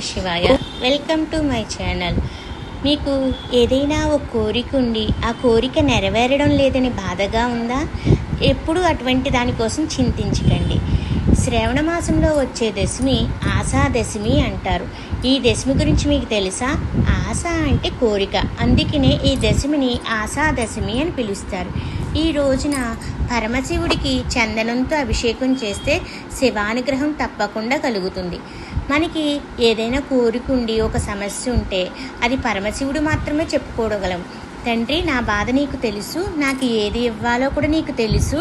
శివాయ. Welcome to my channel. మీకు ఏదైనా ఒక కోరిక ఉండి ఆ కోరిక నెరవేరడం లేదని బాధగా ఉందా? ఎప్పుడు అటువంటి దానికోసం చింతించకండి. శ్రావణ మాసంలో వచ్చే దశమి ఆశా దశమి అంటారు. ఈ దశమి గురించి మీకు తెలుసా? ఆశ అంటే కోరిక, అందుకనే ఈ దశమిని ఆశా దశమి అని పిలుస్తారు. ఈ రోజున పరమశివుడికి చందనంతో అభిషేకం చేస్తే శివానుగ్రహం తప్పకుండా కలుగుతుంది. మనకి ఏదైనా కోరిక ఉండి ఒక సమస్య ఉంటే అది పరమశివుడు మాత్రమే చెప్పుకోగలం. తండ్రి, నా బాధ నీకు తెలుసు, నాకు ఏది ఇవ్వాలో కూడా నీకు తెలుసు,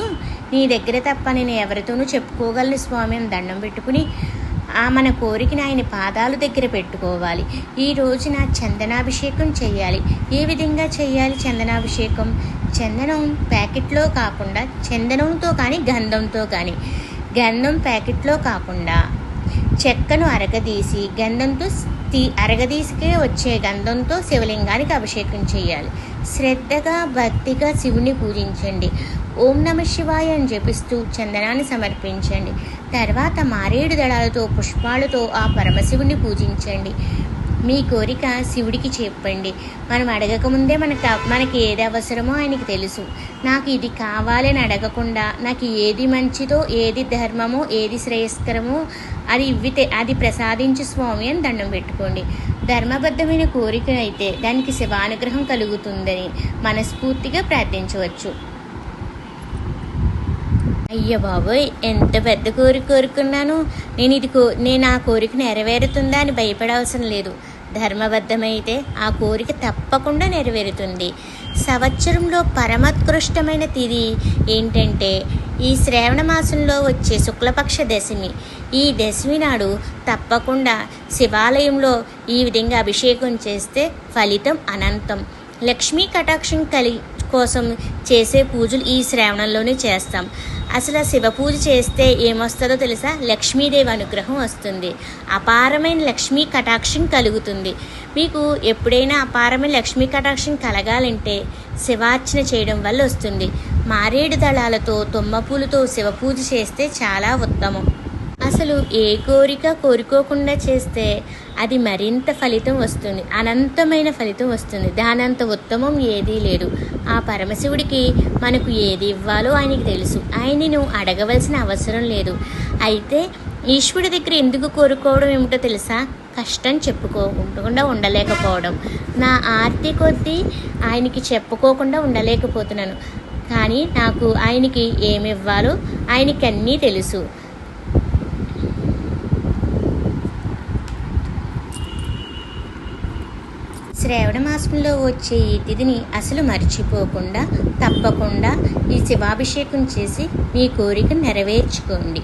నీ దగ్గర తప్ప నేను ఎవరితోనూ చెప్పుకోగలను స్వామి అని దండం పెట్టుకుని మన కోరికని ఆయన పాదాల దగ్గర పెట్టుకోవాలి. ఈ రోజున చందనాభిషేకం చేయాలి. ఏ విధంగా చేయాలి చందనాభిషేకం? చందనం ప్యాకెట్లో కాకుండా చందనంతో కానీ గంధంతో కానీ, గంధం ప్యాకెట్లో కాకుండా చెక్కను అరగదీసి గంధంతో అరగదీసికే వచ్చే గంధంతో శివలింగానికి అభిషేకం చేయాలి. శ్రద్ధగా భక్తిగా శివుని పూజించండి. ఓం నమ శివాయ అని జపిస్తూ చందనాన్ని సమర్పించండి. తర్వాత మారేడు దళాలతో పుష్పాలతో ఆ పరమశివుని పూజించండి. మీ కోరిక శివుడికి చెప్పండి. మనం అడగకముందే మనకి ఏది అవసరమో ఆయనకి తెలుసు. నాకు ఇది కావాలని అడగకుండా నాకు ఏది మంచిదో, ఏది ధర్మమో, ఏది శ్రేయస్కరమో అది ప్రసాదించు స్వామి అని దండం పెట్టుకోండి. ధర్మబద్ధమైన కోరిక అయితే దానికి శివానుగ్రహం కలుగుతుందని మనస్ఫూర్తిగా ప్రార్థించవచ్చు. అయ్య బాబోయ్, ఎంత పెద్ద కోరిక కోరుకున్నాను నేను ఆ కోరిక నెరవేరుతుందా అని భయపడవలసిన లేదు. ధర్మబద్ధమైతే ఆ కోరిక తప్పకుండా నెరవేరుతుంది. సంవత్సరంలో పరమోత్కృష్టమైన తిథి ఏంటంటే ఈ శ్రావణ మాసంలో వచ్చే శుక్లపక్ష దశమి. ఈ దశమి నాడు తప్పకుండా శివాలయంలో ఈ విధంగా అభిషేకం చేస్తే ఫలితం అనంతం. లక్ష్మీ కటాక్షం కోసం చేసే పూజలు ఈ శ్రావణంలోనే చేస్తాం. అసలు శివ పూజ చేస్తే ఏమొస్తుందో తెలుసా? లక్ష్మీదేవి అనుగ్రహం వస్తుంది. అపారమైన లక్ష్మీ కటాక్షం కలుగుతుంది. మీకు ఎప్పుడైనా అపారమైన లక్ష్మీ కటాక్షం కలగాలంటే శివార్చన చేయడం వల్ల వస్తుంది. మారేడు దళాలతో తుమ్మ పూలతో శివ పూజ చేస్తే చాలా ఉత్తమం. అసలు ఏ కోరిక కోరుకోకుండా చేస్తే అది మరింత ఫలితం వస్తుంది, అనంతమైన ఫలితం వస్తుంది. దానంత ఉత్తమం ఏదీ లేదు. ఆ పరమశివుడికి మనకు ఏది ఇవ్వాలో ఆయనకి తెలుసు. ఆయనను అడగవలసిన అవసరం లేదు. అయితే ఈశ్వరుడి దగ్గర ఎందుకు కోరుకోవడం ఏమిటో తెలుసా? కష్టం చెప్పుకోకుండా ఉండలేకపోవడం. నా ఆర్తి కొద్దీ ఆయనకి చెప్పుకోకుండా ఉండలేకపోతున్నాను. కానీ నాకు ఆయనకి ఏమి ఇవ్వాలో ఆయనకి అన్నీ తెలుసు. శ్రావణ మాసంలో వచ్చే ఈ తిథిని అసలు మర్చిపోకుండా తప్పకుండా ఈ శివాభిషేకం చేసి మీ కోరిక నెరవేర్చుకోండి.